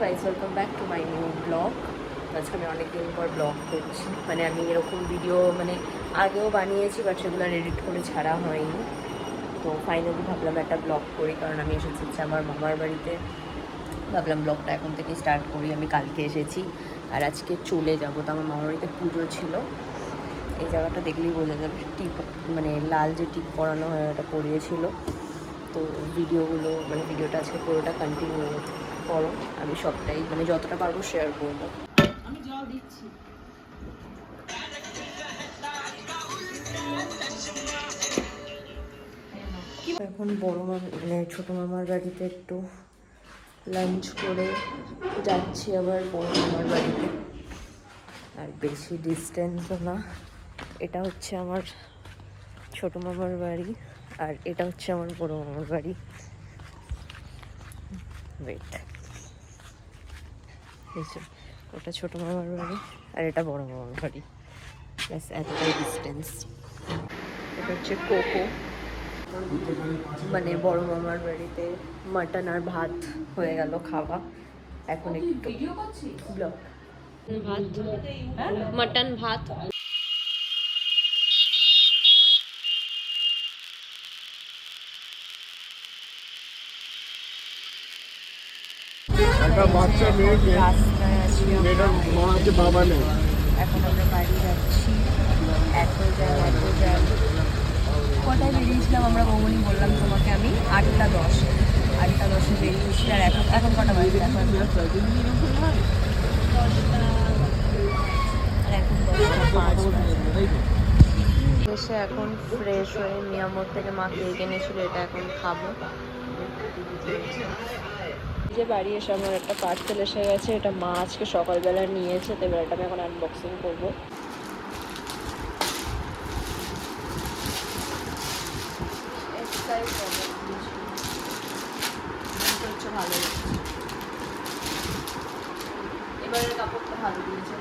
Guys, welcome back to my new blog. আজকে আমি অনেকদিন পর ব্লগ করছি। মানে আমি এরকম ভিডিও আগেও বানিয়েছি, বাট সেগুলো এডিট করে ছাড়া হয়নি। তো ফাইনালি ভাবলাম একটা ব্লগ করি, কারণ আমি এসেছি আমার মামার বাড়িতে। ভাবলাম ব্লগটা এখন থেকে স্টার্ট করি। আমি কালকে এসেছি আর আজকে চলে যাবো। তো আমার মামার বাড়িতে পুজো ছিল। এই জায়গাটা দেখলেই বোঝা যাবে, টিপ লাল যে টিপ পরানো হয় ওটা পরিয়েছিল। তো ভিডিওটা আজকে পুরোটা কন্টিনিউ করো। আমি সবটাই যতটা পারবো শেয়ার করবো। আমি জল দিচ্ছি। এখন বড় ছোটো মামার বাড়িতে একটু লাঞ্চ করে যাচ্ছি আবার বড় মামার বাড়িতে। আর বেশি ডিস্টেন্সও না। এটা হচ্ছে আমার ছোটো মামার বাড়ি আর এটা হচ্ছে আমার বড় মামার বাড়ি। ওয়েট, ওটা ছোটো মামার বাড়ি আর এটা বড় মামার বাড়ি, ব্যাস এতটাই ডিস্টেন্স। এটা হচ্ছে কোকো। বড় মামার বাড়িতে মাটন আর ভাত হয়ে গেল খাওয়া। এখন একটু ব্লগ ভাত, মাটন ভাত। একটা বাচ্চা মেয়েকে রাস্তায় আছি আমরা। মা আছে, বাবা নেই। এখন আমরা বাড়ি যাচ্ছি। এত জ্যাম। কটায় বেরিয়েছিলাম আমরা বৌমনি? বললাম তোমাকে আমি 8:10। 8:10 বেরিয়েছি। আর এখন কটা বাজে? এখন 10:05 বাজে। এসে এখন ফ্রেশ হয়ে মিয়ামোর থেকে মা কেক এনেছিল, এটা এখন খাবো। যে বাড়ি এসে আমার একটা পার্সেল এসে গেছে। এটা মা আজকে সকালবেলা নিয়েছে, তো এবার এটা আমি এখন আনবক্সিং করবো। ভালো, এবারের কাপড়টা ভালো দিয়েছে।